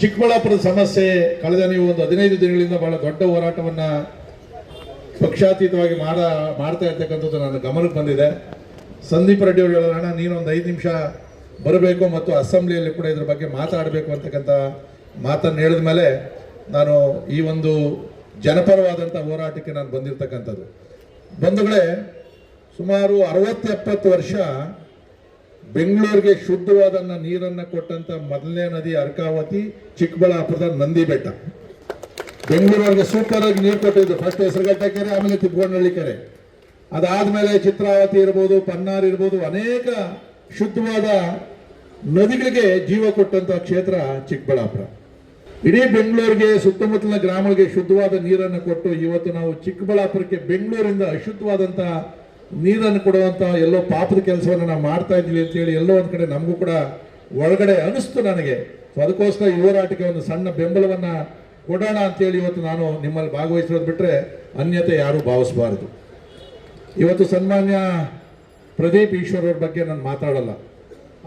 ಚಿಕ್ಕಬಳ್ಳಾಪುರದ ಸಮಸ್ಯೆ ಕಳೆದ ನೀವು ಒಂದು 15 ದಿನಗಳಿಂದ ಬಹಳ ದೊಡ್ಡ ಹೋರಾಟವನ್ನ ಪಕ್ಷಾತೀತವಾಗಿ ಮಾಡ್ತಾ ಇರ್ತಕ್ಕಂಥದ್ದು ನನ್ನ ಗಮನಕ್ಕೆ ಬಂದಿದೆ. ಸಂದೀಪ್ ರೆಡ್ಡಿ ಅವರು ಹೇಳೋಣ, ನೀನೊಂದು 5 ನಿಮಿಷ ಬರಬೇಕು ಮತ್ತು ಅಸೆಂಬ್ಲಿಯಲ್ಲಿ ಕೂಡ ಇದ್ರ ಬಗ್ಗೆ ಮಾತಾಡಬೇಕು ಅಂತಕ್ಕಂಥ ಮಾತನ್ನು ಹೇಳಿದ ಮೇಲೆ ನಾನು ಈ ಒಂದು ಜನಪರವಾದಂಥ ಹೋರಾಟಕ್ಕೆ ನಾನು ಬಂದಿರತಕ್ಕಂಥದ್ದು. ಬಂಧುಗಳೇ, ಸುಮಾರು 60-70 ವರ್ಷ ಬೆಂಗಳೂರಿಗೆ ಶುದ್ಧವಾದ ನೀರನ್ನು ಕೊಟ್ಟಂತ ಮೊದಲನೇ ನದಿ ಅರ್ಕಾವತಿ, ಚಿಕ್ಕಬಳ್ಳಾಪುರದ ನಂದಿ ಬೆಟ್ಟ. ಬೆಂಗಳೂರಿಗೆ ಸೂಪರ್ ಆಗಿ ನೀರು ಕೊಟ್ಟಿದ್ದು ಫಸ್ಟ್ ಹೆಸರುಘಟ್ಟ ಕೆರೆ, ಆಮೇಲೆ ತಿಪ್ಪಗೊಂಡಳ್ಳಿ ಕೆರೆ, ಅದಾದ್ಮೇಲೆ ಚಿತ್ರಾವತಿ ಇರ್ಬೋದು, ಪನ್ನಾರ್ ಇರ್ಬೋದು, ಅನೇಕ ಶುದ್ಧವಾದ ನದಿಗಳಿಗೆ ಜೀವ ಕೊಟ್ಟಂತ ಕ್ಷೇತ್ರ ಚಿಕ್ಕಬಳ್ಳಾಪುರ. ಇಡೀ ಬೆಂಗಳೂರಿಗೆ ಸುತ್ತಮುತ್ತಲಿನ ಗ್ರಾಮಗಳಿಗೆ ಶುದ್ಧವಾದ ನೀರನ್ನು ಕೊಟ್ಟು ಇವತ್ತು ನಾವು ಚಿಕ್ಕಬಳ್ಳಾಪುರಕ್ಕೆ ಬೆಂಗಳೂರಿಂದ ಅಶುದ್ಧವಾದಂಥ ನೀರನ್ನು ಕೊಡುವಂಥ ಎಲ್ಲೋ ಪಾಪದ ಕೆಲಸವನ್ನು ನಾವು ಮಾಡ್ತಾ ಇದ್ದೀವಿ ಅಂತೇಳಿ ಎಲ್ಲೋ ಒಂದು ಕಡೆ ನಮಗೂ ಕೂಡ ಒಳಗಡೆ ಅನಿಸ್ತು ನನಗೆ. ಸೊ ಅದಕ್ಕೋಸ್ಕರ ಈ ಹೋರಾಟಕ್ಕೆ ಒಂದು ಸಣ್ಣ ಬೆಂಬಲವನ್ನು ಕೊಡೋಣ ಅಂತೇಳಿ ಇವತ್ತು ನಾನು ನಿಮ್ಮಲ್ಲಿ ಭಾಗವಹಿಸೋದು ಬಿಟ್ಟರೆ ಅನ್ಯತೆ ಯಾರೂ ಭಾವಿಸಬಾರದು. ಇವತ್ತು ಸನ್ಮಾನ್ಯ ಪ್ರದೀಪ್ ಈಶ್ವರ್ ಅವ್ರ ಬಗ್ಗೆ ನಾನು ಮಾತಾಡಲ್ಲ.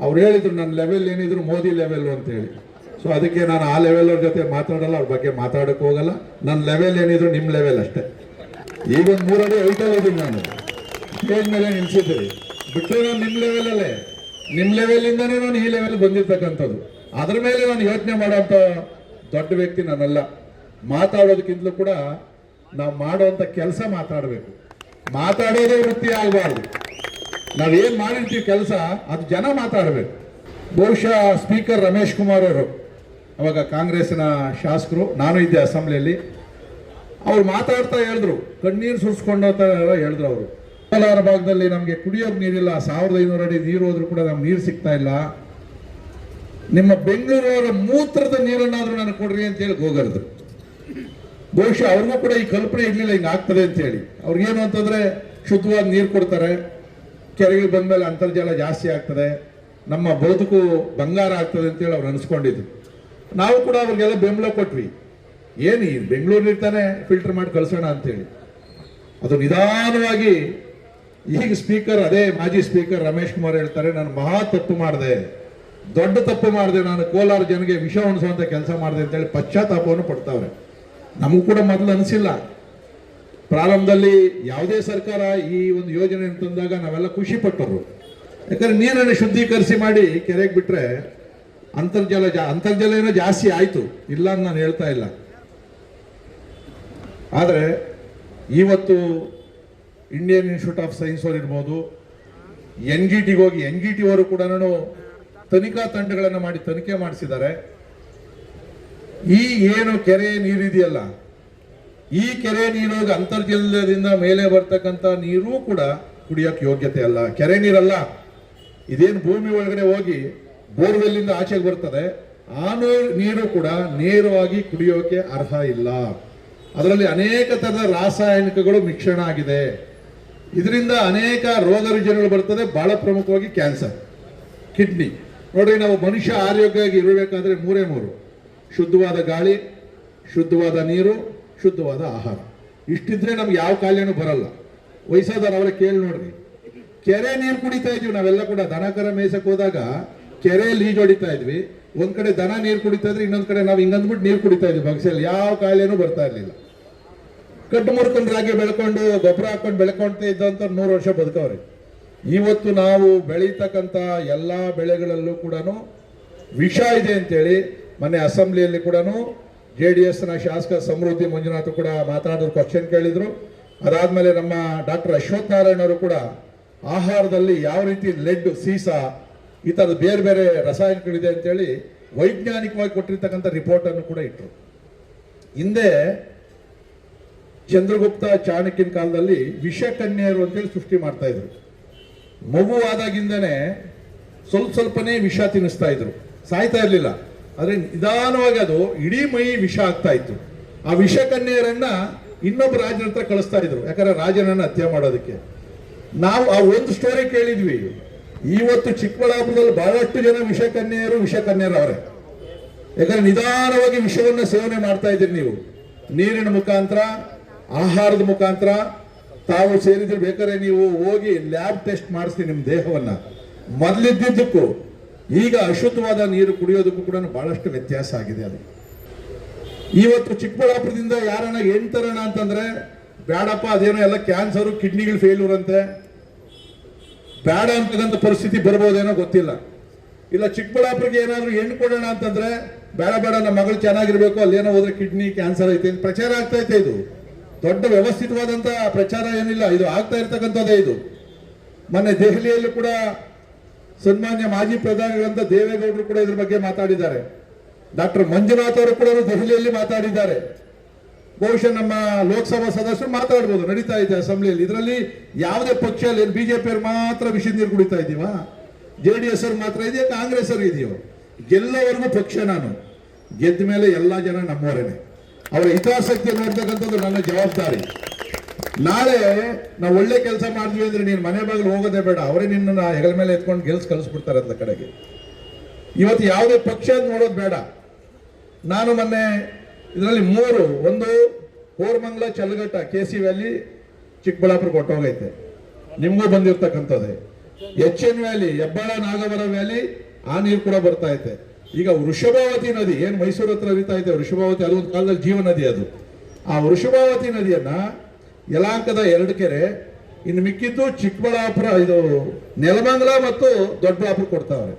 ಅವ್ರು ಹೇಳಿದ್ರು ನನ್ನ ಲೆವೆಲ್ ಏನಿದ್ರು ಮೋದಿ ಲೆವೆಲ್ ಅಂತೇಳಿ. ಸೊ ಅದಕ್ಕೆ ನಾನು ಆ ಲೆವೆಲ್ ಅವ್ರ ಜೊತೆ ಮಾತಾಡಲ್ಲ, ಅವ್ರ ಬಗ್ಗೆ ಮಾತಾಡೋಕ್ಕೆ ಹೋಗಲ್ಲ. ನನ್ನ ಲೆವೆಲ್ ಏನಿದ್ರು ನಿಮ್ಮ ಲೆವೆಲ್ ಅಷ್ಟೇ. ಈಗೊಂದು 3 ಅಡಿ ಹೈಟಲ್ಲಿ ಇದ್ದೀನಿ, ನಾನು ಸ್ಟೇಜ್ ಮೇಲೆ ನಿಲ್ಸಿದ್ದೀರಿ ಬಿಟ್ಟರೆ ನಾನು ನಿಮ್ಮ ಲೆವೆಲಲ್ಲೇ, ನಿಮ್ಮ ಲೆವೆಲಿಂದನೇ ನಾನು ಈ ಲೆವೆಲ್ ಬಂದಿರ್ತಕ್ಕಂಥದ್ದು. ಅದ್ರ ಮೇಲೆ ನಾನು ಯೋಚನೆ ಮಾಡೋಂಥ ದೊಡ್ಡ ವ್ಯಕ್ತಿ ನಾನಲ್ಲ. ಮಾತಾಡೋದಕ್ಕಿಂತಲೂ ಕೂಡ ನಾವು ಮಾಡೋವಂಥ ಕೆಲಸ ಮಾತಾಡಬೇಕು. ಮಾತಾಡೋದೇ ವೃತ್ತಿ ಆಗಬಾರ್ದು. ನಾವೇನು ಮಾಡಿರ್ತೀವಿ ಕೆಲಸ ಅದು ಜನ ಮಾತಾಡಬೇಕು. ಬಹುಶಃ ಸ್ಪೀಕರ್ ರಮೇಶ್ ಕುಮಾರ್ ಅವರು ಅವಾಗ ಕಾಂಗ್ರೆಸ್ಸಿನ ಶಾಸಕರು, ನಾನು ಇದ್ದೆ ಅಸೆಂಬ್ಲಿಯಲ್ಲಿ, ಅವ್ರು ಮಾತಾಡ್ತಾ ಹೇಳಿದ್ರು, ಕಣ್ಣೀರು ಸುರಿಸ್ಕೊಂಡಂತ ಹೇಳಿದ್ರು ಅವರು. ಕೋಲಾರ ಭಾಗದಲ್ಲಿ ನಮಗೆ ಕುಡಿಯೋಕೆ ನೀರಿಲ್ಲ, 1500 ಅಡಿ ನೀರು ಹೋದ್ರೂ ಕೂಡ ನಮ್ಗೆ ನೀರು ಸಿಗ್ತಾ ಇಲ್ಲ, ನಿಮ್ಮ ಬೆಂಗಳೂರವರ ಮೂತ್ರದ ನೀರನ್ನಾದ್ರೂ ನನಗೆ ಕೊಡ್ರಿ ಅಂತ ಹೇಳಿ ಹೋಗರ್ದ್ರು. ಬಹುಶಃ ಅವ್ರಿಗೂ ಕೂಡ ಈ ಕಲ್ಪನೆ ಇರಲಿಲ್ಲ ಹಿಂಗೆ ಆಗ್ತದೆ ಅಂತೇಳಿ. ಅವ್ರಿಗೇನು ಅಂತಂದ್ರೆ ಶುದ್ಧವಾದ ನೀರು ಕೊಡ್ತಾರೆ, ಕೆರೆಗೆ ಬಂದ್ಮೇಲೆ ಅಂತರ್ಜಲ ಜಾಸ್ತಿ ಆಗ್ತದೆ, ನಮ್ಮ ಬದುಕು ಬಂಗಾರ ಆಗ್ತದೆ ಅಂತೇಳಿ ಅವ್ರು ಅನಿಸ್ಕೊಂಡಿದ್ರು. ನಾವು ಕೂಡ ಅವ್ರಿಗೆಲ್ಲ ಬೆಂಬಲ ಕೊಟ್ವಿ. ಏನು ಈ ಬೆಂಗಳೂರಿನಿರ್ತಾನೆ ಫಿಲ್ಟರ್ ಮಾಡಿ ಕಳಿಸೋಣ ಅಂತೇಳಿ. ಅದು ನಿಧಾನವಾಗಿ ಈಗ ಸ್ಪೀಕರ್, ಅದೇ ಮಾಜಿ ಸ್ಪೀಕರ್ ರಮೇಶ್ ಕುಮಾರ್ ಹೇಳ್ತಾರೆ, ನಾನು ಮಹಾ ತಪ್ಪು ಮಾಡಿದೆ, ದೊಡ್ಡ ತಪ್ಪು ಮಾಡಿದೆ, ನಾನು ಕೋಲಾರ ಜನಗೆ ವಿಷ ಉಣಿಸುವಂತ ಕೆಲಸ ಮಾಡಿದೆ ಅಂತೇಳಿ ಪಶ್ಚಾತ್ತಾಪವನ್ನು ಪಡ್ತಾವ್ರೆ. ನಮಗೂ ಕೂಡ ಮೊದಲು ಅನಿಸಿಲ್ಲ. ಪ್ರಾರಂಭದಲ್ಲಿ ಯಾವುದೇ ಸರ್ಕಾರ ಈ ಒಂದು ಯೋಜನೆ ತಂದಾಗ ನಾವೆಲ್ಲ ಖುಷಿ ಪಟ್ಟರು. ಯಾಕಂದ್ರೆ ನೀರನ್ನು ಶುದ್ಧೀಕರಿಸಿ ಮಾಡಿ ಕೆರೆಗೆ ಬಿಟ್ರೆ ಅಂತರ್ಜಲ ಏನೋ ಜಾಸ್ತಿ ಆಯ್ತು, ಇಲ್ಲ ಅಂತ ನಾನು ಹೇಳ್ತಾ ಇಲ್ಲ. ಆದರೆ ಇವತ್ತು ಇಂಡಿಯನ್ ಇನ್ಸ್ಟಿಟ್ಯೂಟ್ ಆಫ್ ಸೈನ್ಸ್ ಅವರು ಇರ್ಬೋದು, NGT ಹೋಗಿ NGT ಅವರು ಕೂಡ ತನಿಖಾ ತಂಡಗಳನ್ನು ಮಾಡಿ ತನಿಖೆ ಮಾಡಿಸಿದ್ದಾರೆ. ಈ ಏನು ಕೆರೆ ನೀರಿದೆಯಲ್ಲ, ಈ ಕೆರೆ ನೀರು ಅಂತರ್ಜಲದಿಂದ ಮೇಲೆ ಬರ್ತಕ್ಕಂಥ ನೀರು ಕೂಡ ಕುಡಿಯೋಕೆ ಯೋಗ್ಯತೆ ಅಲ್ಲ, ಕೆರೆ ನೀರಲ್ಲ. ಇದೇನು ಭೂಮಿ ಒಳಗಡೆ ಹೋಗಿ ಬೋರ್ವೆಲ್ಲಿಂದ ಆಚೆಗೆ ಬರ್ತದೆ, ಆ ನೀರು ಕೂಡ ನೇರವಾಗಿ ಕುಡಿಯೋಕೆ ಅರ್ಹ ಇಲ್ಲ. ಅದರಲ್ಲಿ ಅನೇಕ ಥರದ ರಾಸಾಯನಿಕಗಳು ಮಿಶ್ರಣ ಆಗಿದೆ. ಇದರಿಂದ ಅನೇಕ ರೋಗ ರುಜಿನಗಳು ಬರ್ತದೆ, ಬಹಳ ಪ್ರಮುಖವಾಗಿ ಕ್ಯಾನ್ಸರ್, ಕಿಡ್ನಿ. ನೋಡ್ರಿ, ನಾವು ಮನುಷ್ಯ ಆರೋಗ್ಯವಾಗಿ ಇರಬೇಕಾದ್ರೆ 3 ಶುದ್ಧವಾದ ಗಾಳಿ, ಶುದ್ಧವಾದ ನೀರು, ಶುದ್ಧವಾದ ಆಹಾರ. ಇಷ್ಟಿದ್ರೆ ನಮ್ಗೆ ಯಾವ ಕಾಯಿಲೆನೂ ಬರಲ್ಲ. ವಯಸ್ಸಾದವ್ರು ಅವರೇ ಕೇಳಿ ನೋಡ್ರಿ, ಕೆರೆ ನೀರು ಕುಡಿತಾ ಇದ್ವಿ ನಾವೆಲ್ಲ ಕೂಡ. ದನ ಕರ ಮೇಯ್ಸಕ್ ಹೋದಾಗ ಕೆರೆಯಲ್ಲಿ ಈಜೊಡಿತಾ ಇದ್ವಿ. ಒಂದ್ ಕಡೆ ದನ ನೀರು ಕುಡಿತಾ ಇದ್ರೆ, ಇನ್ನೊಂದ್ ಕಡೆ ನಾವು ಹಿಂಗಂದ್ಬಿಟ್ಟು ನೀರು ಕುಡಿತಾ ಇದ್ವಿ ಬಗ್ಸಲ್ಲಿ. ಯಾವ ಕಾಯಿಲೆನೂ ಬರ್ತಾ ಇರ್ಲಿಲ್ಲ. ಕಟ್ಟು ಮುರ್ಕೊಂಡು ರಾಗಿ ಬೆಳ್ಕೊಂಡು ಗೊಬ್ಬರ ಹಾಕೊಂಡು ಬೆಳ್ಕೊಂತ ಇದ್ದಂತ 100 ವರ್ಷ ಬದುಕವ್ರೆ. ಇವತ್ತು ನಾವು ಬೆಳೀತಕ್ಕಂಥ ಎಲ್ಲ ಬೆಳೆಗಳಲ್ಲೂ ಕೂಡ ವಿಷ ಇದೆ ಅಂತೇಳಿ ಮೊನ್ನೆ ಅಸೆಂಬ್ಲಿಯಲ್ಲಿ ಕೂಡ JDSನ ಶಾಸಕ ಸಮೃದ್ಧಿ ಮಂಜುನಾಥ್ ಕೂಡ ಮಾತನಾಡಿದ್ರು, ಕ್ವಶನ್ ಕೇಳಿದ್ರು. ಅದಾದ್ಮೇಲೆ ನಮ್ಮ ಡಾಕ್ಟರ್ ಅಶ್ವಥ್ ನಾರಾಯಣ ಅವರು ಕೂಡ ಆಹಾರದಲ್ಲಿ ಯಾವ ರೀತಿ ಲೆಡ್, ಸೀಸ, ಈ ಥರದ ಬೇರೆ ಬೇರೆ ರಾಸಾಯನಿಕಗಳಿದೆ ಅಂತೇಳಿ ವೈಜ್ಞಾನಿಕವಾಗಿ ಕೊಟ್ಟಿರ್ತಕ್ಕಂಥ ರಿಪೋರ್ಟ್ ಅನ್ನು ಕೂಡ ಇಟ್ಟರು. ಹಿಂದೆ ಚಂದ್ರಗುಪ್ತ ಚಾಣಕ್ಯನ ಕಾಲದಲ್ಲಿ ವಿಷಕನ್ಯರು ಅಂತೇಳಿ ಸೃಷ್ಟಿ ಮಾಡ್ತಾ ಇದ್ರು. ಮಗುವಾದಾಗಿಂದನೇ ಸ್ವಲ್ಪನೇ ವಿಷ ತಿನ್ನಿಸ್ತಾ ಇದ್ರು, ಸಾಯ್ತಾ ಇರಲಿಲ್ಲ. ಆದರೆ ನಿಧಾನವಾಗಿ ಅದು ಇಡೀ ಮೈ ವಿಷ ಆಗ್ತಾ ಇತ್ತು. ಆ ವಿಷಕನ್ಯರನ್ನ ಇನ್ನೊಬ್ಬ ರಾಜನ ಹತ್ರ ಕಳಿಸ್ತಾ ಇದ್ರು, ಯಾಕಂದ್ರೆ ರಾಜನನ್ನ ಹತ್ಯೆ ಮಾಡೋದಕ್ಕೆ. ನಾವು ಆ ಒಂದು ಸ್ಟೋರಿ ಕೇಳಿದ್ವಿ. ಇವತ್ತು ಚಿಕ್ಕಬಳ್ಳಾಪುರದಲ್ಲಿ ಬಹಳಷ್ಟು ಜನ ವಿಷಕನ್ಯರು ಅವರೇ. ಯಾಕಂದ್ರೆ ನಿಧಾನವಾಗಿ ವಿಷವನ್ನ ಸೇವನೆ ಮಾಡ್ತಾ ಇದ್ದೀರಿ ನೀವು, ನೀರಿನ ಮುಖಾಂತರ, ಆಹಾರದ ಮುಖಾಂತರ. ತಾವು ಸೇರಿದ್ರೆ ಬೇಕಾದ್ರೆ ನೀವು ಹೋಗಿ ಲ್ಯಾಬ್ ಟೆಸ್ಟ್ ಮಾಡಿಸ್ತೀನಿ ನಿಮ್ಮ ದೇಹವನ್ನ. ಮೊದಲಿದ್ದಕ್ಕೂ ಈಗ ಅಶುದ್ಧವಾದ ನೀರು ಕುಡಿಯೋದಕ್ಕೂ ಕೂಡ ಬಹಳಷ್ಟು ವ್ಯತ್ಯಾಸ ಆಗಿದೆ. ಅದು ಇವತ್ತು ಚಿಕ್ಕಬಳ್ಳಾಪುರದಿಂದ ಯಾರನ್ನ ಎಂಟರಣ ಅಂತಂದ್ರೆ ಬೇಡಪ್ಪ, ಅದೇನೋ ಎಲ್ಲ ಕ್ಯಾನ್ಸರು ಕಿಡ್ನಿಗಳು ಫೇಲ್ಯೂರ್ ಅಂತೆ, ಬೇಡ ಅಂತಕ್ಕಂಥ ಪರಿಸ್ಥಿತಿ ಬರ್ಬೋದೇನೋ ಗೊತ್ತಿಲ್ಲ. ಇಲ್ಲ ಚಿಕ್ಕಬಳ್ಳಾಪುರಕ್ಕೆ ಏನಾದ್ರು ಹೆಣ್ಣು ಕೊಡೋಣ ಅಂತಂದ್ರೆ ಬೇಡ ಬೇಡ, ನಮ್ಮ ಮಗಳು ಚೆನ್ನಾಗಿರ್ಬೇಕು, ಅಲ್ಲೇನೋ ಹೋದ್ರೆ ಕಿಡ್ನಿ ಕ್ಯಾನ್ಸರ್ ಐತೆ ಪ್ರಚಾರ ಆಗ್ತಾ ಐತೆ. ಇದು ದೊಡ್ಡ ವ್ಯವಸ್ಥಿತವಾದಂತ ಪ್ರಚಾರ ಏನಿಲ್ಲ, ಇದು ಆಗ್ತಾ ಇರ್ತಕ್ಕಂಥದ್ದೇ. ಇದು ಮೊನ್ನೆ ದೆಹಲಿಯಲ್ಲಿ ಕೂಡ ಸನ್ಮಾನ್ಯ ಮಾಜಿ ಪ್ರಧಾನಿಗಳಂತ ದೇವೇಗೌಡರು ಕೂಡ ಇದ್ರ ಬಗ್ಗೆ ಮಾತಾಡಿದ್ದಾರೆ. ಡಾಕ್ಟರ್ ಮಂಜುನಾಥ್ ಅವರು ಕೂಡ ದೆಹಲಿಯಲ್ಲಿ ಮಾತಾಡಿದ್ದಾರೆ. ಬಹುಶಃ ನಮ್ಮ ಲೋಕಸಭಾ ಸದಸ್ಯರು ಮಾತಾಡ್ಬೋದು, ನಡೀತಾ ಇದೆ ಅಸೆಂಬ್ಲಿಯಲ್ಲಿ. ಇದರಲ್ಲಿ ಯಾವುದೇ ಪಕ್ಷ ಬಿಜೆಪಿ ಅವ್ರು ಮಾತ್ರ ವಿಷಯ ನೀರು ಕುಡಿತಾ ಇದ್ದೀವಾ, JDS ಅವ್ರು ಮಾತ್ರ ಇದೆಯಾ, ಕಾಂಗ್ರೆಸ್ ಅವ್ರು ಇದೆಯೋ? ಗೆಲ್ಲವರೆಗೂ ಪಕ್ಷ ನಾನು, ಗೆದ್ದ ಮೇಲೆ ಎಲ್ಲ ಜನ ನಮ್ಮವರೇನೆ. ಅವರ ಹಿತಾಸಕ್ತಿ ನೋಡ್ತಕ್ಕಂಥದ್ದು ನನ್ನ ಜವಾಬ್ದಾರಿ. ನಾಳೆ ನಾವು ಒಳ್ಳೆ ಕೆಲಸ ಮಾಡಿದ್ವಿ ಅಂದ್ರೆ ನೀನು ಮನೆ ಬಾಗಿಲು ಹೋಗೋದೇ ಬೇಡ, ಅವರೇ ನಿನ್ನ ಹೆಗಲ ಮೇಲೆ ಎತ್ಕೊಂಡು ಕಳಿಸ್ಬಿಡ್ತಾರೆ ಅದ್ರ ಕಡೆಗೆ. ಇವತ್ತು ಯಾವುದೇ ಪಕ್ಷ ನೋಡೋದು ಬೇಡ. ನಾನು ಮೊನ್ನೆ ಇದರಲ್ಲಿ 3, ಒಂದು ಕೋರಮಂಗಲ, ಚಲ್ಲಘಟ್ಟ, KC ವ್ಯಾಲಿ, ಚಿಕ್ಕಬಳ್ಳಾಪುರ ಕೊಟ್ಟೋಗೈತೆ, ನಿಮಗೂ ಬಂದಿರ್ತಕ್ಕಂಥದ್ದೇ. HN valley, Hebbal Nagavara valley, ಆ ನೀರು ಕೂಡ ಬರ್ತಾ ಐತೆ. ಈಗ ವೃಷಭಾವತಿ ನದಿ ಏನು ಮೈಸೂರು ಹತ್ರ ಹರಿತಾ ಇದೆ, ವೃಷಭಾವತಿ, ಅದು ಒಂದು ಕಾಲದಲ್ಲಿ ಜೀವ ನದಿ. ಅದು ಆ ವೃಷಭಾವತಿ ನದಿಯನ್ನ ಯಲಹಂಕದ 2 ಕೆರೆ, ಇನ್ನು ಮಿಕ್ಕಿದ್ದು ಚಿಕ್ಕಬಳ್ಳಾಪುರ, ಇದು ನೆಲಮಂಗಲ ಮತ್ತು ದೊಡ್ಡಬಳ್ಳಾಪುರ ಕೊಡ್ತಾವ್ರೆ.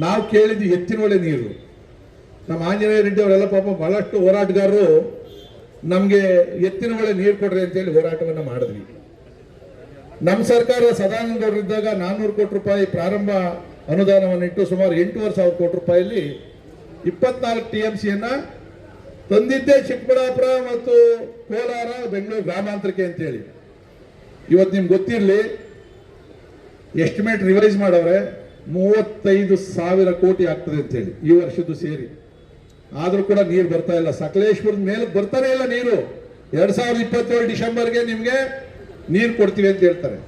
ನಾವು ಕೇಳಿದ್ವಿ ಎತ್ತಿನ ಹೊಳೆ ನೀರು. ನಮ್ಮ ಆಂಜನೇಯ ರೆಡ್ಡಿ ಅವರೆಲ್ಲ ಪಾಪ ಬಹಳಷ್ಟು ಹೋರಾಟಗಾರರು ನಮಗೆ ಎತ್ತಿನ ಹೊಳೆ ನೀರು ಕೊಡ್ರಿ ಅಂತೇಳಿ ಹೋರಾಟವನ್ನು ಮಾಡಿದ್ವಿ. ನಮ್ಮ ಸರ್ಕಾರ ಸದಾನಂದ ಗೌಡರಿದ್ದಾಗ 400 ಕೋಟಿ ರೂಪಾಯಿ ಪ್ರಾರಂಭ ಅನುದಾನವನ್ನು ಇಟ್ಟು ಸುಮಾರು 8,500 ಕೋಟಿ ರೂಪಾಯಿಯಲ್ಲಿ 24 TMCಯನ್ನ ತಂದಿದ್ದೇ ಚಿಕ್ಕಬಳ್ಳಾಪುರ ಮತ್ತು ಕೋಲಾರ, ಬೆಂಗಳೂರು ಗ್ರಾಮಾಂತರಕ್ಕೆ ಅಂತೇಳಿ. ಇವತ್ತು ನಿಮ್ಗೆ ಗೊತ್ತಿರಲಿ, ಎಸ್ಟಿಮೇಟ್ ರಿವೈಸ್ ಮಾಡವ್ರೆ 35,000 ಕೋಟಿ ಆಗ್ತದೆ ಅಂತೇಳಿ ಈ ವರ್ಷದ್ದು ಸೇರಿ. ಆದ್ರೂ ಕೂಡ ನೀರು ಬರ್ತಾ ಇಲ್ಲ. ಸಕಲೇಶ್ವರದ ಮೇಲೆ ಬರ್ತಾನೆ ಇಲ್ಲ ನೀರು. 2027 ಡಿಸೆಂಬರ್ಗೆ ನಿಮ್ಗೆ ನೀರು ಕೊಡ್ತೀವಿ ಅಂತ ಹೇಳ್ತಾರೆ.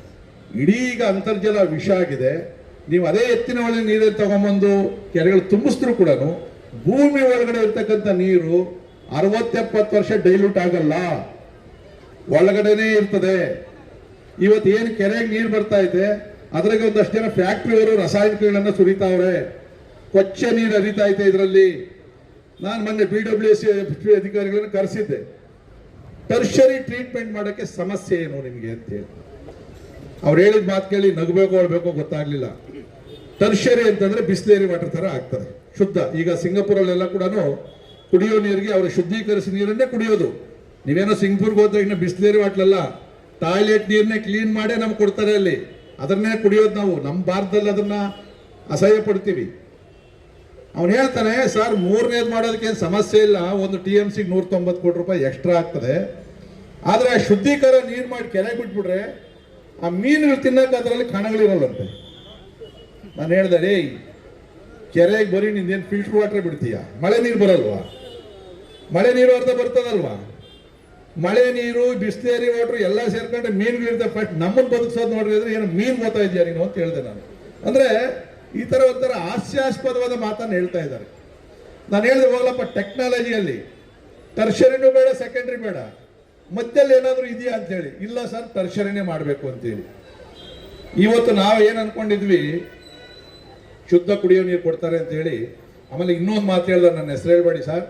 ಇಡೀ ಈಗ ಅಂತರ್ಜಲ ವಿಷ ಆಗಿದೆ. ನೀವು ಅದೇ ಎತ್ತಿನ ಹೊಳೆ ನೀರನ್ನು ತಗೊಂಬಂದು ಕೆರೆಗಳು ತುಂಬಿಸಿದ್ರು ಕೂಡ ಭೂಮಿ ಒಳಗಡೆ ಇರ್ತಕ್ಕಂಥ ನೀರು 60-70 ವರ್ಷ ಡೈಲ್ಯೂಟ್ ಆಗಲ್ಲ, ಒಳಗಡೆನೆ ಇರ್ತದೆ. ಇವತ್ತು ಏನು ಕೆರೆಗೆ ನೀರು ಬರ್ತಾ ಇದೆ, ಅದ್ರಾಗೆ ಒಂದಷ್ಟು ಜನ ಫ್ಯಾಕ್ಟ್ರಿಯವರು ರಾಸಾಯನಿಕಗಳನ್ನ ಸುರಿತಾವ್ರೆ, ಕೊಚ್ಚ ನೀರು ಹರಿತಾ ಇದೆ ಇದರಲ್ಲಿ. ನಾನು ಮೊನ್ನೆ BWC ಅಧಿಕಾರಿಗಳನ್ನು ಕರೆಸಿದ್ದೆ, ಟರ್ಷರಿ ಟ್ರೀಟ್ಮೆಂಟ್ ಮಾಡೋಕ್ಕೆ ಸಮಸ್ಯೆ ಏನು ನಿಮಗೆ ಅಂತ ಹೇಳಿ. ಅವ್ರು ಹೇಳಿದ ಮಾತು ಕೇಳಿ ನಗಬೇಕು ಅಳ್ಬೇಕು ಗೊತ್ತಾಗ್ಲಿಲ್ಲ. ಟರ್ಷರಿ ಅಂತಂದ್ರೆ ಬಿಸ್ಲೇರಿ ವಾಟರ್ ತರ ಆಗ್ತದೆ, ಶುದ್ಧ. ಈಗ ಸಿಂಗಾಪುರಲ್ಲೆಲ್ಲ ಕೂಡ ಕುಡಿಯೋ ನೀರಿಗೆ ಅವರು ಶುದ್ಧೀಕರಿಸಿ ನೀರನ್ನೇ ಕುಡಿಯೋದು. ನೀವೇನೋ ಸಿಂಗಾಪುರ್ಗೆ ಹೋದ್ರೆ ಇನ್ನು ಬಿಸ್ಲೇರಿ ವಾಟ್ಲಲ್ಲ, ಟಾಯ್ಲೆಟ್ ನೀರನ್ನೇ ಕ್ಲೀನ್ ಮಾಡೇ ನಮ್ಗೆ ಕೊಡ್ತಾರೆ ಅಲ್ಲಿ, ಅದನ್ನೇ ಕುಡಿಯೋದು ನಾವು. ನಮ್ಮ ಭಾರತದಲ್ಲಿ ಅದನ್ನ ಅಸಹ್ಯ ಪಡ್ತೀವಿ. ಅವನು ಹೇಳ್ತಾನೆ, ಸರ್ 3ನೇದು ಮಾಡೋದಕ್ಕೆ ಏನು ಸಮಸ್ಯೆ ಇಲ್ಲ, ಒಂದು TMCಗೆ 190 ಕೋಟಿ ರೂಪಾಯಿ ಎಕ್ಸ್ಟ್ರಾ ಆಗ್ತದೆ, ಆದರೆ ಆ ಶುದ್ಧೀಕರಣ ನೀರು ಮಾಡಿ ಕೆರೆಗೆ ಬಿಟ್ಬಿಟ್ರೆ ಆ ಮೀನುಗಳು ತಿನ್ನಕ್ಕೆ ಅದರಲ್ಲಿ ಕಣಗಳಿರಲ್ಲಂತೆ. ನಾನು ಹೇಳ್ದೆ, ರೇ ಕೆರೆಗೆ ಬರೀ ನಿಂದೇನು ಫಿಲ್ಟರ್ ವಾಟರ್ ಬಿಡ್ತೀಯ, ಮಳೆ ನೀರು ಬರಲ್ವಾ? ಮಳೆ ನೀರು ಅರ್ಧ ಬರ್ತದಲ್ವಾ? ಮಳೆ ನೀರು, ಬಿಸ್ಲೇರಿ ವಾಟರ್ ಎಲ್ಲ ಸೇರ್ಕೊಂಡ್ರೆ ಮೀನುಗಳಿರ್ತವೆ. ಫಸ್ಟ್ ನಮ್ಮನ್ನು ಬದುಕಿಸೋದು ನೋಡ್ರಿ ಅಂದ್ರೆ ಏನು ಮೀನು ಓದ್ತಾ ಇದೆಯಾ ನೀನು ಅಂತ ಹೇಳಿದೆ ನಾನು. ಅಂದ್ರೆ ಈ ತರ ಒಂಥರ ಹಾಸ್ಯಾಸ್ಪದವಾದ ಮಾತನ್ನು ಹೇಳ್ತಾ ಇದ್ದಾರೆ. ನಾನು ಹೇಳಿದೆ, ಹೋಗಲಪ್ಪ, ಟೆಕ್ನಾಲಜಿಯಲ್ಲಿ ಟರ್ಷರಿನೂ ಬೇಡ, ಸೆಕೆಂಡ್ರಿ ಬೇಡ, ಮಧ್ಯದಲ್ಲಿ ಏನಾದರೂ ಇದೆಯಾ ಅಂತ ಹೇಳಿ. ಇಲ್ಲ ಸರ್, ಟರ್ಷರಿನೇ ಮಾಡಬೇಕು ಅಂತೇಳಿ. ಇವತ್ತು ನಾವು ಏನು ಅನ್ಕೊಂಡಿದ್ವಿ, ಶುದ್ಧ ಕುಡಿಯೋ ನೀರು ಕೊಡ್ತಾರೆ ಅಂತ ಹೇಳಿ. ಆಮೇಲೆ ಇನ್ನೊಂದು ಮಾತು ಹೇಳ್ದೆ, ನನ್ನ ಹೆಸರು ಹೇಳ್ಬೇಡಿ ಸರ್,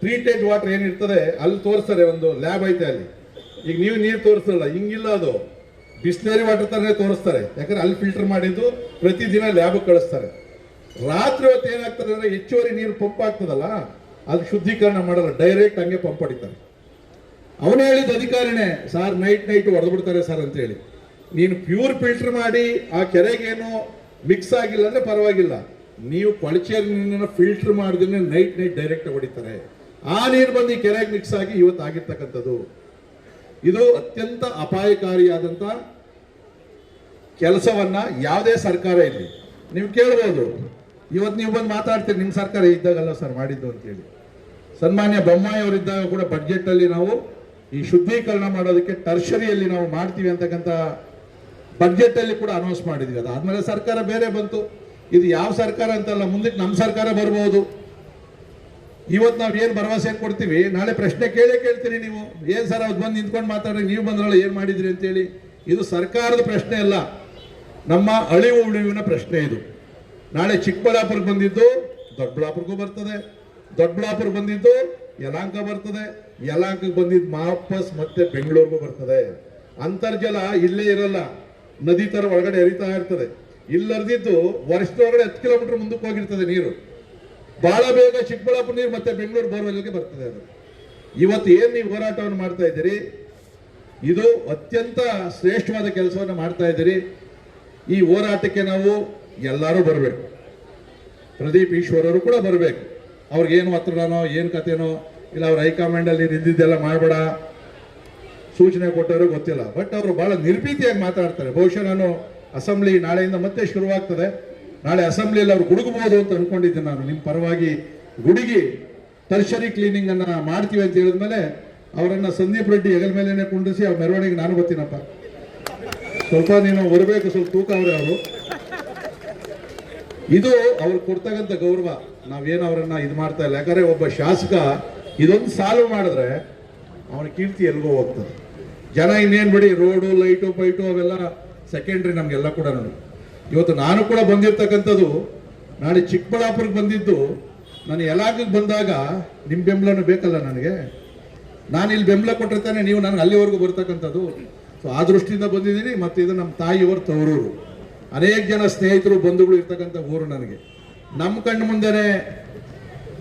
ಟ್ರೀಟೆಡ್ ವಾಟರ್ ಏನಿರ್ತದೆ ಅಲ್ಲಿ ತೋರಿಸ್ತಾರೆ, ಒಂದು ಲ್ಯಾಬ್ ಐತೆ ಅಲ್ಲಿ. ಈಗ ನೀವು ನೀರು ತೋರಿಸಲ್ಲ, ಹಿಂಗಿಲ್ಲ, ಅದು ಬಿಸ್ಲೇರಿ ವಾಟರ್ ತರನೇ ತೋರಿಸ್ತಾರೆ. ಯಾಕಂದ್ರೆ ಅಲ್ಲಿ ಫಿಲ್ಟರ್ ಮಾಡಿದ್ದು ಪ್ರತಿದಿನ ಲ್ಯಾಬ್ ಕಳಿಸ್ತಾರೆ. ರಾತ್ರಿ ಹೊತ್ತು ಏನಾಗ್ತದೆ ಅಂದ್ರೆ ಹೆಚ್ಚುವರಿ ನೀರು ಪಂಪ್ ಆಗ್ತದಲ್ಲ, ಅದು ಶುದ್ಧೀಕರಣ ಮಾಡಲ್ಲ, ಡೈರೆಕ್ಟ್ ಹಂಗೆ ಪಂಪ್ ಹೊಡಿತಾರೆ. ಅವನು ಹೇಳಿದ ಅಧಿಕಾರಿನೇ, ಸರ್ ನೈಟ್ ಹೊಡೆದು ಬಿಡ್ತಾರೆ ಸರ್ ಅಂತ ಹೇಳಿ. ನೀನು ಪ್ಯೂರ್ ಫಿಲ್ಟರ್ ಮಾಡಿ ಆ ಕೆರೆಗೇನು ಮಿಕ್ಸ್ ಆಗಿಲ್ಲ ಅಂದ್ರೆ ಪರವಾಗಿಲ್ಲ, ನೀವು ಕೊಳಚೆ ನೀರನ್ನು ಫಿಲ್ಟರ್ ಮಾಡಿದ್ರೆ ನೈಟ್ ಡೈರೆಕ್ಟ್ ಹೊಡಿತಾರೆ. ಆ ನೀರು ಬಂದು ಈ ಕೆರೆಗೆ ಮಿಕ್ಸ್ ಆಗಿ ಇವತ್ತು ಆಗಿರ್ತಕ್ಕಂಥದ್ದು. ಇದು ಅತ್ಯಂತ ಅಪಾಯಕಾರಿಯಾದಂಥ ಕೆಲಸವನ್ನ ಯಾವುದೇ ಸರ್ಕಾರ ಇಲ್ಲಿ ನೀವು ಕೇಳ್ಬೋದು. ಇವತ್ತು ನೀವು ಬಂದು ಮಾತಾಡ್ತೀರಿ, ನಿಮ್ಮ ಸರ್ಕಾರ ಇದ್ದಾಗಲ್ಲ ಸರ್ ಮಾಡಿದ್ದು ಅಂತೇಳಿ. ಸನ್ಮಾನ್ಯ ಬೊಮ್ಮಾಯಿ ಅವರಿದ್ದಾಗ ಕೂಡ ಬಡ್ಜೆಟ್ ಅಲ್ಲಿ ನಾವು ಈ ಶುದ್ಧೀಕರಣ ಮಾಡೋದಕ್ಕೆ ಟರ್ಷರಿಯಲ್ಲಿ ನಾವು ಮಾಡ್ತೀವಿ ಅಂತಕ್ಕಂಥ ಬಡ್ಜೆಟ್ ಅಲ್ಲಿ ಕೂಡ ಅನೌನ್ಸ್ ಮಾಡಿದ್ವಿ. ಅದಾದ್ಮೇಲೆ ಸರ್ಕಾರ ಬೇರೆ ಬಂತು. ಇದು ಯಾವ ಸರ್ಕಾರ ಅಂತಲ್ಲ, ಮುಂದಕ್ಕೆ ನಮ್ಮ ಸರ್ಕಾರ ಬರ್ಬೋದು. ಇವತ್ತು ನಾವು ಏನು ಭರವಸೆ ಕೊಡ್ತೀವಿ, ನಾಳೆ ಪ್ರಶ್ನೆ ಕೇಳ್ತೀರಿ ನೀವು. ಏನ್ ಸರ್ ಅವ್ರು ಬಂದು ನಿಂತ್ಕೊಂಡು ಮಾತಾಡ್ರಿ, ನೀವು ಬಂದ್ರಲ್ಲ ಏನ್ ಮಾಡಿದ್ರಿ ಅಂತೇಳಿ. ಇದು ಸರ್ಕಾರದ ಪ್ರಶ್ನೆ ಅಲ್ಲ, ನಮ್ಮ ಅಳಿವು ಉಳಿವಿನ ಪ್ರಶ್ನೆ ಇದು. ನಾಳೆ ಚಿಕ್ಕಬಳ್ಳಾಪುರಕ್ಕೆ ಬಂದಿದ್ದು ದೊಡ್ಡಬಳ್ಳಾಪುರಕ್ಕೂ ಬರ್ತದೆ, ದೊಡ್ಡಬಳ್ಳಾಪುರ ಬಂದಿದ್ದು ಯಲಹಂಕ ಬರ್ತದೆ, ಯಲಹಂಕಕ್ಕೆ ಬಂದಿದ್ದು ವಾಪಸ್ ಮತ್ತೆ ಬೆಂಗಳೂರಿಗೂ ಬರ್ತದೆ. ಅಂತರ್ಜಲ ಇಲ್ಲೇ ಇರಲ್ಲ, ನದಿ ತರ ಒಳಗಡೆ ಹರಿತಾ ಇರ್ತದೆ. ಇಲ್ಲರ್ದಿದ್ದು ವರ್ಷದೊಳಗಡೆ 10 ಕಿಲೋಮೀಟರ್ ಮುಂದಕ್ಕೆ ಹೋಗಿರ್ತದೆ ನೀರು. ಬಹಳ ಬೇಗ ಚಿಕ್ಕಬಳ್ಳಾಪುರ ನೀರು ಮತ್ತೆ ಬೆಂಗಳೂರು ಬೋರ್ವೆಲ್ಗೆ ಬರ್ತದೆ. ಅದು ಇವತ್ತು ಏನು ನೀವು ಹೋರಾಟವನ್ನು ಮಾಡ್ತಾ ಇದ್ದೀರಿ, ಇದು ಅತ್ಯಂತ ಶ್ರೇಷ್ಠವಾದ ಕೆಲಸವನ್ನು ಮಾಡ್ತಾ ಇದ್ದೀರಿ. ಈ ಹೋರಾಟಕ್ಕೆ ನಾವು ಎಲ್ಲರೂ ಬರಬೇಕು. ಪ್ರದೀಪ್ ಈಶ್ವರ್ ಅವರು ಕೂಡ ಬರಬೇಕು. ಅವ್ರಿಗೇನು ಒತ್ತಡನೋ ಏನು ಕಥೆನೋ ಇಲ್ಲ, ಅವ್ರ ಹೈಕಮಾಂಡಲ್ಲಿ ಇದ್ದಿದ್ದೆಲ್ಲ ಮಾಡಬೇಡ ಸೂಚನೆ ಕೊಟ್ಟವರು ಗೊತ್ತಿಲ್ಲ. ಬಟ್ ಅವರು ಬಹಳ ನಿರ್ಭೀತಿಯಾಗಿ ಮಾತಾಡ್ತಾರೆ. ಬಹುಶಃ ನಾನು ಅಸೆಂಬ್ಲಿ ನಾಳೆಯಿಂದ ಮತ್ತೆ ಶುರುವಾಗ್ತದೆ, ನಾಳೆ ಅಸೆಂಬ್ಲಿಯಲ್ಲಿ ಅವ್ರು ಗುಡುಗಬಹುದು ಅಂತ ಅನ್ಕೊಂಡಿದ್ದೀನಿ. ನಾನು ನಿಮ್ಮ ಪರವಾಗಿ ಗುಡುಗಿ ಟರ್ಷರಿ ಕ್ಲೀನಿಂಗ್ ಅನ್ನ ಮಾಡ್ತೀವಿ ಅಂತ ಹೇಳಿದ್ಮೇಲೆ ಅವರನ್ನ ಸಂದೀಪ್ ರೆಡ್ಡಿ ಹೆಗಲ ಮೇಲೇನೆ ಕುಂಡಿಸಿ ಅವ್ರ ಮೆರವಣಿಗೆ ನಾನು ಬರ್ತೀನಪ್ಪ, ಸ್ವಲ್ಪ ನೀನು ಬರಬೇಕು, ಸ್ವಲ್ಪ ತೂಕ ಅವ್ರೆ ಅವರು. ಇದು ಅವ್ರು ಕೊಡ್ತಕ್ಕಂಥ ಗೌರವ. ನಾವೇನು ಅವರನ್ನ ಇದು ಮಾಡ್ತಾ ಇಲ್ಲ. ಯಾಕಂದ್ರೆ ಒಬ್ಬ ಶಾಸಕ ಇದೊಂದು ಸಾಲ್ವ್ ಮಾಡಿದ್ರೆ ಅವನ ಕೀರ್ತಿ ಎಲ್ಗೋ ಹೋಗ್ತದೆ. ಜನ ಇನ್ನೇನು ಬಿಡಿ, ರೋಡು ಲೈಟು ಪೈಟು ಅವೆಲ್ಲ ಸೆಕೆಂಡ್ರಿ ನಮಗೆಲ್ಲ ಕೂಡ. ನೋಡಿ ಇವತ್ತು ನಾನು ಕೂಡ ಬಂದಿರ್ತಕ್ಕಂಥದ್ದು, ನಾಳೆ ಚಿಕ್ಕಬಳ್ಳಾಪುರಕ್ಕೆ ಬಂದಿದ್ದು, ನಾನು ಯಲಹಂಕಕ್ಕೆ ಬಂದಾಗ ನಿಮ್ಮ ಬೆಂಬಲನೂ ಬೇಕಲ್ಲ ನನಗೆ. ನಾನು ಇಲ್ಲಿ ಬೆಂಬಲ ಕೊಟ್ಟಿರ್ತಾನೆ, ನೀವು ನನಗೆ ಅಲ್ಲಿವರೆಗೂ ಬರ್ತಕ್ಕಂಥದ್ದು. ಸೊ ಆ ದೃಷ್ಟಿಯಿಂದ ಬಂದಿದ್ದೀನಿ. ಮತ್ತು ಇದು ನಮ್ಮ ತಾಯಿಯವರು ತವರೂರು, ಅನೇಕ ಜನ ಸ್ನೇಹಿತರು ಬಂಧುಗಳು ಇರ್ತಕ್ಕಂಥ ಊರು ನನಗೆ. ನಮ್ಮ ಕಣ್ಣು ಮುಂದೆನೆ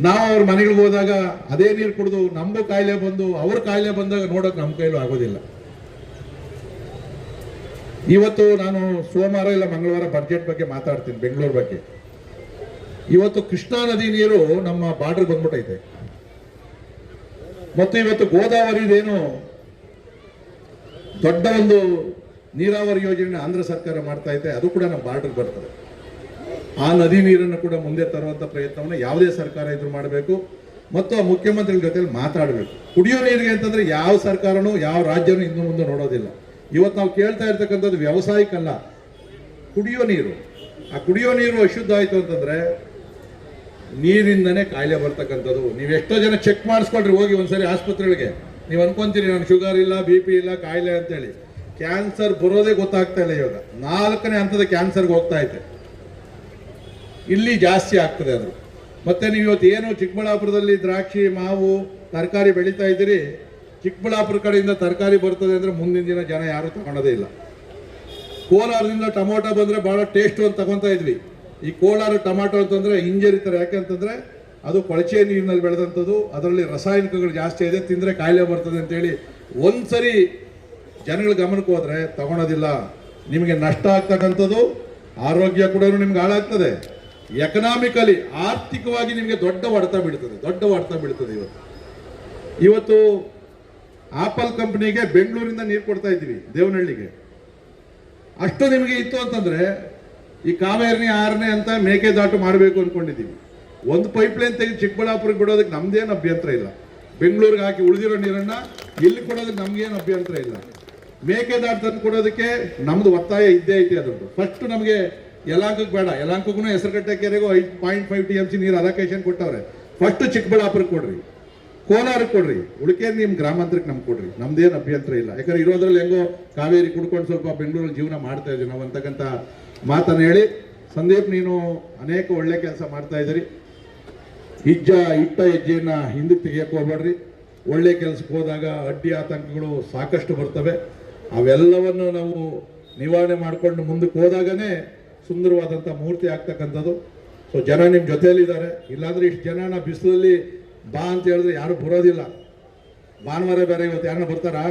ನಾವು ಅವ್ರ ಮನೆಗಳಿಗೆ ಹೋದಾಗ ಅದೇ ನೀರು ಕುಡಿದು ನಮಗೂ ಕಾಯಿಲೆ ಬಂದು ಅವ್ರ ಕಾಯಿಲೆ ಬಂದಾಗ ನೋಡೋಕೆ ನಮ್ಮ ಕೈಲೂ ಆಗೋದಿಲ್ಲ. ಇವತ್ತು ನಾನು ಸೋಮವಾರ ಇಲ್ಲ ಮಂಗಳವಾರ ಬಜೆಟ್ ಬಗ್ಗೆ ಮಾತಾಡ್ತೀನಿ, ಬೆಂಗಳೂರು ಬಗ್ಗೆ. ಇವತ್ತು ಕೃಷ್ಣಾ ನದಿ ನೀರು ನಮ್ಮ ಬಾರ್ಡರ್ ಬಂದ್ಬಿಟ್ಟೈತೆ. ಮತ್ತು ಇವತ್ತು ಗೋದಾವರಿದೇನು ದೊಡ್ಡ ಒಂದು ನೀರಾವರಿ ಯೋಜನೆ ಆಂಧ್ರ ಸರ್ಕಾರ ಮಾಡ್ತಾ ಇದೆ, ಅದು ಕೂಡ ನಮ್ಮ ಬಾರ್ಡರ್ ಬರ್ತದೆ. ಆ ನದಿ ನೀರನ್ನು ಕೂಡ ಮುಂದೆ ತರುವಂಥ ಪ್ರಯತ್ನವನ್ನು ಯಾವುದೇ ಸರ್ಕಾರ ಇದ್ರು ಮಾಡಬೇಕು. ಮತ್ತು ಆ ಮುಖ್ಯಮಂತ್ರಿಗಳ ಜೊತೆಲಿ ಮಾತಾಡಬೇಕು. ಕುಡಿಯೋ ನೀರಿಗೆ ಅಂತಂದ್ರೆ ಯಾವ ಸರ್ಕಾರನೂ ಯಾವ ರಾಜ್ಯನೂ ಇನ್ನು ಮುಂದೆ ನೋಡೋದಿಲ್ಲ. ಇವತ್ತು ನಾವು ಕೇಳ್ತಾ ಇರ್ತಕ್ಕಂಥದ್ದು ವ್ಯವಸಾಯಕ್ಕಲ್ಲ, ಕುಡಿಯೋ ನೀರು. ಆ ಕುಡಿಯೋ ನೀರು ಅಶುದ್ಧ ಆಯಿತು ಅಂತಂದ್ರೆ ನೀರಿಂದನೇ ಕಾಯಿಲೆ ಬರ್ತಕ್ಕಂಥದ್ದು. ನೀವು ಎಷ್ಟೋ ಜನ ಚೆಕ್ ಮಾಡಿಸ್ಕೊಳ್ರಿ ಹೋಗಿ ಒಂದ್ಸರಿ ಆಸ್ಪತ್ರೆಗಳಿಗೆ. ನೀವು ಅನ್ಕೊಂತೀರಿ ನಾನು ಶುಗರ್ ಇಲ್ಲ, BP ಇಲ್ಲ, ಕಾಯಿಲೆ ಅಂತೇಳಿ. ಕ್ಯಾನ್ಸರ್ ಬರೋದೇ ಗೊತ್ತಾಗ್ತಾ ಇಲ್ಲ. ಇವಾಗ 4ನೇ ಹಂತದ ಕ್ಯಾನ್ಸರ್ಗೆ ಹೋಗ್ತಾ ಐತೆ. ಇಲ್ಲಿ ಜಾಸ್ತಿ ಆಗ್ತದೆ ಅದು. ಮತ್ತೆ ನೀವು ಇವತ್ತು ಏನು ಚಿಕ್ಕಬಳ್ಳಾಪುರದಲ್ಲಿ ದ್ರಾಕ್ಷಿ, ಮಾವು, ತರಕಾರಿ ಬೆಳೀತಾ ಇದ್ದೀರಿ, ಚಿಕ್ಕಬಳ್ಳಾಪುರ ಕಡೆಯಿಂದ ತರಕಾರಿ ಬರ್ತದೆ ಅಂದರೆ ಮುಂದಿನ ದಿನ ಜನ ಯಾರು ತಗೊಳ್ಳೋದೇ ಇಲ್ಲ. ಕೋಲಾರದಿಂದ ಟೊಮೊಟೊ ಬಂದರೆ ಭಾಳ ಟೇಸ್ಟು ಅಂತ ತಗೊತಾ ಇದ್ವಿ. ಈ ಕೋಲಾರ ಟೊಮಾಟೊ ಅಂತಂದರೆ ಹಿಂಜರಿತಾರೆ. ಯಾಕೆಂತಂದರೆ ಅದು ಕೊಳಚೆ ನೀರಿನಲ್ಲಿ ಬೆಳೆದಂಥದ್ದು, ಅದರಲ್ಲಿ ರಾಸಾಯನಿಕಗಳು ಜಾಸ್ತಿ ಇದೆ, ತಿಂದರೆ ಕಾಯಿಲೆ ಬರ್ತದೆ ಅಂತೇಳಿ ಒಂದ್ಸರಿ ಜನಗಳ ಗಮನಕ್ಕೆ ಹೋದರೆ ತಗೊಳೋದಿಲ್ಲ. ನಿಮಗೆ ನಷ್ಟ ಆಗ್ತಕ್ಕಂಥದ್ದು, ಆರೋಗ್ಯ ಕೂಡ ನಿಮ್ಗೆ ಹಾಳಾಗ್ತದೆ. ಎಕನಾಮಿಕಲಿ ಆರ್ಥಿಕವಾಗಿ ನಿಮಗೆ ದೊಡ್ಡ ಹೊಡೆತ ಬೀಳ್ತದೆ. ಇವತ್ತು ಆಪಲ್ ಕಂಪ್ನಿಗೆ ಬೆಂಗಳೂರಿಂದ ನೀರು ಕೊಡ್ತಾ ಇದ್ದೀವಿ ದೇವನಹಳ್ಳಿಗೆ. ಅಷ್ಟು ನಿಮಗೆ ಇತ್ತು ಅಂತಂದ್ರೆ ಈ ಕಾವೇರಿ 6ನೇ ಅಂತ ಮೇಕೆದಾಟು ಮಾಡಬೇಕು ಅನ್ಕೊಂಡಿದ್ದೀವಿ. ಒಂದು ಪೈಪ್ಲೈನ್ ತೆಗೆದು ಚಿಕ್ಕಬಳ್ಳಾಪುರಕ್ಕೆ ಬಿಡೋದಕ್ಕೆ ನಮ್ದೇನು ಅಭ್ಯಂತರ ಇಲ್ಲ. ಬೆಂಗಳೂರಿಗೆ ಹಾಕಿ ಉಳಿದಿರೋ ನೀರನ್ನ ಇಲ್ಲಿ ಕೊಡೋದಕ್ಕೆ ನಮ್ಗೇನು ಅಭ್ಯಂತರ ಇಲ್ಲ. ಮೇಕೆದಾಟು ತಂದು ಕೊಡೋದಕ್ಕೆ ನಮ್ದು ಒತ್ತಾಯ ಇದ್ದೇ ಐತೆ. ಅದ್ರದ್ದು ಫಸ್ಟ್ ನಮಗೆ ಯಲಹಂಕಕ್ಕೆ ಬೇಡ, ಯಲಹಂಕಕ್ಕೂ ಹೆಸರುಕಟ್ಟೆ ಕೆರೆಗೂ 5.5 TMC ನೀರು ಅಲೋಕೇಶನ್ ಕೊಟ್ಟವ್ರೆ. ಫಸ್ಟ್ ಚಿಕ್ಕಬಳ್ಳಾಪುರಕ್ಕೆ ಕೊಡ್ರಿ, ಕೋಲಾರಕ್ಕೆ ಕೊಡ್ರಿ, ಉಳಿಕೆ ನಿಮ್ಮ ಗ್ರಾಮಾಂತರಕ್ಕೆ ನಮ್ಗೆ ಕೊಡ್ರಿ, ನಮ್ದೇನು ಅಭ್ಯಂತರ ಇಲ್ಲ. ಯಾಕಂದ್ರೆ ಇರೋದ್ರಲ್ಲಿ ಹೆಂಗೋ ಕಾವೇರಿ ಕುಡ್ಕೊಂಡು ಸ್ವಲ್ಪ ಬೆಂಗಳೂರಲ್ಲಿ ಜೀವನ ಮಾಡ್ತಾ ಇದ್ದೀವಿ ನಾವು ಅಂತಕ್ಕಂಥ ಮಾತನ್ನು ಹೇಳಿ, ಸಂದೀಪ್ ನೀನು ಅನೇಕ ಒಳ್ಳೆ ಕೆಲಸ ಮಾಡ್ತಾ ಇದ್ದೀರಿ. ಇಟ್ಟ ಹೆಜ್ಜೆಯನ್ನು ಹಿಂದಕ್ಕೆ ತೆಗಿಯಕ್ಕೆ ಹೋಗ್ಬೇಡ್ರಿ. ಒಳ್ಳೆ ಕೆಲಸಕ್ಕೆ ಹೋದಾಗ ಅಡ್ಡಿ ಆತಂಕಗಳು ಸಾಕಷ್ಟು ಬರ್ತವೆ. ಅವೆಲ್ಲವನ್ನು ನಾವು ನಿವಾರಣೆ ಮಾಡಿಕೊಂಡು ಮುಂದಕ್ಕೆ ಹೋದಾಗನೇ ಸುಂದರವಾದಂಥ ಮೂರ್ತಿ ಆಗ್ತಕ್ಕಂಥದ್ದು. ಸೊ ಜನ ನಿಮ್ಮ ಜೊತೆಯಲ್ಲಿದ್ದಾರೆ. ಇಲ್ಲಾಂದ್ರೆ ಇಷ್ಟು ಜನನ ಬಿಸಿಲಲ್ಲಿ ಬಾ ಅಂತ ಹೇಳಿದ್ರೆ ಯಾರು ಬರೋದಿಲ್ಲ. ಭಾನುವಾರ ಬೇರೆ, ಇವತ್ತು ಯಾರನ್ನ ಬರ್ತಾರಾ?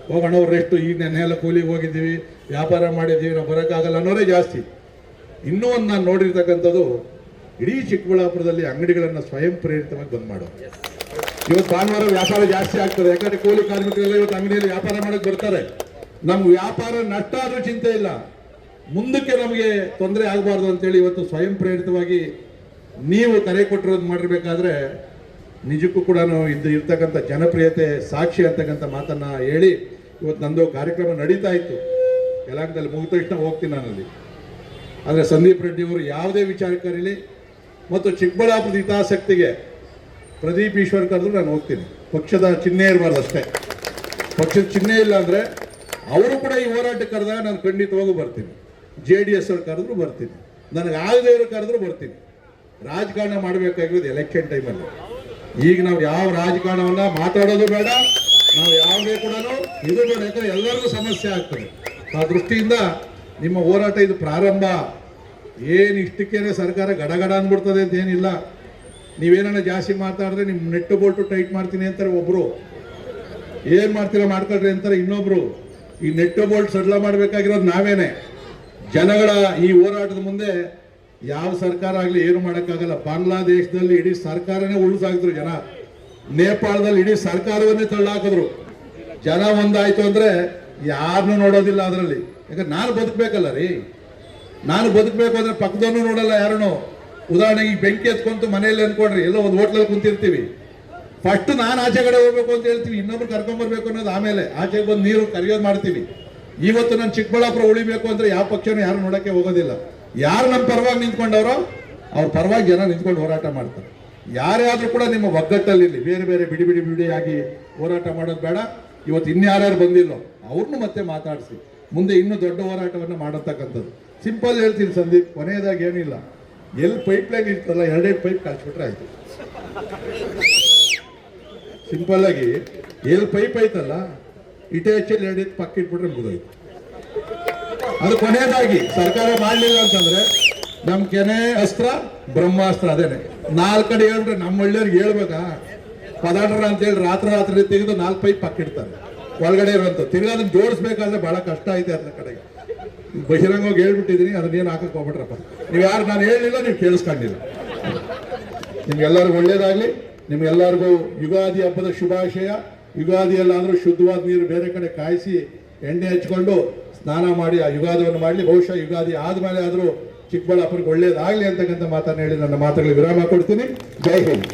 ಹೋಗೋಣ ಅವ್ರು ರೆಸ್ಟು, ಈಗ ನೆನ್ನೆಲ್ಲ ಕೂಲಿಗೆ ಹೋಗಿದ್ದೀವಿ, ವ್ಯಾಪಾರ ಮಾಡಿದ್ದೀವಿ, ನಾವು ಬರೋಕ್ಕಾಗಲ್ಲ ಅನ್ನೋರೇ ಜಾಸ್ತಿ. ಇನ್ನೂ ಒಂದು ನಾನು ನೋಡಿರ್ತಕ್ಕಂಥದ್ದು, ಇಡೀ ಚಿಕ್ಕಬಳ್ಳಾಪುರದಲ್ಲಿ ಅಂಗಡಿಗಳನ್ನು ಸ್ವಯಂ ಪ್ರೇರಿತವಾಗಿ ಬಂದ್ ಮಾಡೋದು. ಇವತ್ತು ಭಾನುವಾರ ವ್ಯಾಪಾರ ಜಾಸ್ತಿ ಆಗ್ತದೆ. ಯಾಕಂದ್ರೆ ಕೂಲಿ ಕಾರ್ಮಿಕರೆಲ್ಲ ಇವತ್ತು ಅಂಗಡಿಯಲ್ಲಿ ವ್ಯಾಪಾರ ಮಾಡೋಕೆ ಬರ್ತಾರೆ. ನಮ್ಗೆ ವ್ಯಾಪಾರ ನಷ್ಟ ಆದ್ರೂ ಚಿಂತೆ ಇಲ್ಲ, ಮುಂದಕ್ಕೆ ನಮಗೆ ತೊಂದರೆ ಆಗಬಾರ್ದು ಅಂತೇಳಿ ಇವತ್ತು ಸ್ವಯಂ ಪ್ರೇರಿತವಾಗಿ ನೀವು ಕರೆ ಕೊಟ್ಟಿರೋದು ಮಾಡಿರ್ಬೇಕಾದ್ರೆ ನಿಜಕ್ಕೂ ಕೂಡ ಇರ್ತಕ್ಕಂಥ ಜನಪ್ರಿಯತೆ ಸಾಕ್ಷಿ ಅಂತಕ್ಕಂಥ ಮಾತನ್ನ ಹೇಳಿ ಇವತ್ತು ನಂದು ಕಾರ್ಯಕ್ರಮ ನಡೀತಾ ಇತ್ತು. ಯಲಹಂಕದಲ್ಲಿ ಮುಗಿದ ತಕ್ಷಣ ಹೋಗ್ತೀನಿ ನಾನಲ್ಲಿ. ಆದರೆ ಸಂದೀಪ್ ರೆಡ್ಡಿ ಅವರು ಯಾವುದೇ ವಿಚಾರಕ್ಕಾಗಲಿ ಮತ್ತು ಚಿಕ್ಕಬಳ್ಳಾಪುರದ ಹಿತಾಸಕ್ತಿಗೆ ಪ್ರದೀಪ್ ಈಶ್ವರ್ ಕರೆದ್ರು ನಾನು ಹೋಗ್ತೀನಿ. ಪಕ್ಷದ ಚಿಹ್ನೆ ಇರಬಾರ್ದು ಅಷ್ಟೇ. ಪಕ್ಷದ ಚಿಹ್ನೆ ಇಲ್ಲ ಅಂದರೆ ಅವರು ಕೂಡ ಈ ಹೋರಾಟಕ್ಕೆ ಕರೆದಾಗ ನಾನು ಖಂಡಿತವಾಗೂ ಬರ್ತೀನಿ. JDS ಅವ್ರು ಕರೆದ್ರು ಬರ್ತೀನಿ. ನನಗೆ ಆಗದೇ ಇರೋ ಕರೆದ್ರೂ ಬರ್ತೀನಿ. ರಾಜಕಾರಣ ಮಾಡಬೇಕಾಗಿರೋದು ಎಲೆಕ್ಷನ್ ಟೈಮಲ್ಲಿ. ಈಗ ನಾವು ಯಾವ ರಾಜಕಾರಣವನ್ನ ಮಾತಾಡೋದು ಬೇಡ, ನಾವು ಯಾವುದೇ ಕೂಡ ಇದು ಬೇಡ, ಯಾಕಂದ್ರೆ ಎಲ್ಲರಿಗೂ ಸಮಸ್ಯೆ ಆಗ್ತದೆ. ಆ ದೃಷ್ಟಿಯಿಂದ ನಿಮ್ಮ ಹೋರಾಟ ಇದು ಪ್ರಾರಂಭ. ಏನು ಇಷ್ಟಕ್ಕೇನೆ ಸರ್ಕಾರ ಗಡಗಡ ಅಂದ್ಬಿಡ್ತದೆ ಅಂತ ಏನಿಲ್ಲ. ನೀವೇನ ಜಾಸ್ತಿ ಮಾತಾಡಿದ್ರೆ ನಿಮ್ಮ ನೆಟ್ಟು ಬೋಲ್ಟು ಟೈಟ್ ಮಾಡ್ತೀನಿ ಅಂತಾರೆ ಒಬ್ರು, ಏನು ಮಾಡ್ತೀರಾ ಮಾಡ್ಕೊಳ್ರಿ ಅಂತಾರೆ ಇನ್ನೊಬ್ರು. ಈ ನೆಟ್ಟು ಬೋಲ್ಟ್ ಸಡ್ಲ ಮಾಡಬೇಕಾಗಿರೋದು ನಾವೇನೆ. ಜನಗಳ ಈ ಹೋರಾಟದ ಮುಂದೆ ಯಾವ ಸರ್ಕಾರ ಆಗಲಿ ಏನು ಮಾಡೋಕ್ಕಾಗಲ್ಲ. ಬಾಂಗ್ಲಾದೇಶದಲ್ಲಿ ಇಡೀ ಸರ್ಕಾರನೇ ಉಳಿಸಾಕಿದ್ರು ಜನ, ನೇಪಾಳದಲ್ಲಿ ಇಡೀ ಸರ್ಕಾರವನ್ನೇ ತಳ್ಳಾಕಿದ್ರು. ಜನ ಒಂದಾಯ್ತು ಅಂದ್ರೆ ಯಾರನ್ನೂ ನೋಡೋದಿಲ್ಲ ಅದರಲ್ಲಿ. ಯಾಕಂದ್ರೆ ನಾನು ಬದುಕಬೇಕಲ್ಲ ರೀ, ನಾನು ಬದುಕಬೇಕು ಅಂದ್ರೆ ಪಕ್ಕದವನು ನೋಡಲ್ಲ ಯಾರನ್ನು. ಉದಾಹರಣೆಗೆ ಈಗ ಬೆಂಕಿ ಎತ್ಕೊಂತು ಮನೆಯಲ್ಲಿ ಅನ್ಕೊಂಡ್ರಿ, ಎಲ್ಲೋ ಒಂದು ಹೋಟ್ಲಲ್ಲಿ ಕುಂತಿರ್ತೀವಿ, ಫಸ್ಟ್ ನಾನು ಆಚೆ ಕಡೆ ಹೋಗ್ಬೇಕು ಅಂತ ಹೇಳ್ತೀವಿ, ಇನ್ನೊಬ್ರು ಕರ್ಕೊಂಬರ್ಬೇಕು ಅನ್ನೋದು ಆಮೇಲೆ. ಆಚೆಗೆ ಬಂದು ನೀರು ಕರಿಯೋದು ಮಾಡ್ತೀವಿ. ಇವತ್ತು ನಾನು ಚಿಕ್ಕಬಳ್ಳಾಪುರ ಉಳಿಬೇಕು ಅಂದ್ರೆ ಯಾವ ಪಕ್ಷನೂ ಯಾರು ನೋಡೋಕ್ಕೆ ಹೋಗೋದಿಲ್ಲ. ಯಾರು ನಮ್ಮ ಪರವಾಗಿ ನಿಂತ್ಕೊಂಡವರೋ ಅವ್ರ ಪರವಾಗಿ ಜನ ನಿಂತ್ಕೊಂಡು ಹೋರಾಟ ಮಾಡ್ತಾರೆ. ಯಾರೇ ಆದರೂ ಕೂಡ ನಿಮ್ಮ ಒಗ್ಗಟ್ಟಲ್ಲಿ ಬೇರೆ ಬೇರೆ ಬಿಡಿ ಬಿಡಿ ಬಿಡಿಯಾಗಿ ಹೋರಾಟ ಮಾಡೋದು ಬೇಡ. ಇವತ್ತು ಇನ್ಯಾರ್ಯಾರು ಬಂದಿಲ್ಲೋ ಅವ್ರನ್ನೂ ಮತ್ತೆ ಮಾತಾಡಿಸಿ ಮುಂದೆ ಇನ್ನೂ ದೊಡ್ಡ ಹೋರಾಟವನ್ನು ಮಾಡತಕ್ಕಂಥದ್ದು. ಸಿಂಪಲ್ ಹೇಳ್ತೀನಿ ಸಂದೀಪ್, ಕೊನೆಯದಾಗಿ ಏನಿಲ್ಲ, ಎಲ್ಲಿ ಪೈಪ್ ಲೈನ್ ಇರ್ತಲ್ಲ ಎರಡೆರಡು ಪೈಪ್ ಕಳಿಸ್ಬಿಟ್ರೆ ಆಯ್ತು. ಸಿಂಪಲ್ ಆಗಿ ಎಲ್ಲಿ ಪೈಪ್ ಐತಲ್ಲ ಇಟೆ ಹೆಚ್ಚಲ್ಲಿ ಎರಡೆತ್ತು ಪಕ್ಕ ಇಟ್ಬಿಟ್ರೆ ಮುಗಿದೋಯ್ತು. ಅದು ಕೊನೆಯದಾಗಿ ಸರ್ಕಾರ ಮಾಡಲಿಲ್ಲ ಅಂತಂದ್ರೆ ನಮ್ಮ ಕೆನೆ ಅಸ್ತ್ರ ಬ್ರಹ್ಮಾಸ್ತ್ರ ಅದೇನೆ. 4 ಕಡೆ ಹೇಳ್ಬಿಟ್ರೆ ನಮ್ಮ ಹಳ್ಳಿಯವ್ರಿಗೆ ಹೇಳ್ಬೇಕಾ ಪದಾರ್ಥ ಅಂತೇಳಿ ರಾತ್ರಿ ತೆಗೆದು 4 ಪೈಪ್ ಪಕ್ಕ ಇಡ್ತಾರೆ ಒಳಗಡೆ ಇರುವಂತ. ತಿರ್ಗಿ ಅದನ್ನ ಜೋಡಿಸ್ಬೇಕಾದ್ರೆ ಬಹಳ ಕಷ್ಟ ಐತೆ ಅದ್ರ ಕಡೆಗೆ. ಬಹಿರಂಗವಾಗಿ ಹೇಳ್ಬಿಟ್ಟಿದ್ದೀನಿ, ಅದನ್ನೇನು ಹಾಕಕ್ಕೆ ಹೋಗ್ಬಿಟ್ರಪ್ಪ. ನೀವು ಯಾರು ನಾನು ಹೇಳಲಿಲ್ಲ, ನೀವು ಕೇಳಿಸ್ಕೊಂಡಿಲ್ಲ. ನಿಮ್ಗೆಲ್ಲರಿಗೂ ಒಳ್ಳೇದಾಗ್ಲಿ. ನಿಮ್ಗೆಲ್ಲರಿಗೂ ಯುಗಾದಿ ಹಬ್ಬದ ಶುಭಾಶಯ. ಯುಗಾದಿಯಲ್ಲಾದರೂ ಶುದ್ಧವಾದ ನೀರು ಬೇರೆ ಕಡೆ ಕಾಯಿಸಿ ಎಣ್ಣೆ ಹಚ್ಕೊಂಡು ಸ್ನಾನ ಮಾಡಿ ಆ ಯುಗಾದಿಯನ್ನು ಮಾಡಲಿ. ಬಹುಶಃ ಯುಗಾದಿ ಆದಮೇಲೆ ಆದರೂ ಚಿಕ್ಕಬಳ್ಳಾಪುರಕ್ಕೆ ಒಳ್ಳೇದಾಗಲಿ ಅಂತಕ್ಕಂಥ ಮಾತನ್ನು ಹೇಳಿ ನನ್ನ ಮಾತುಗಳಿಗೆ ವಿರಾಮ ಕೊಡ್ತೀನಿ. ಜೈ ಹಿಂದ್.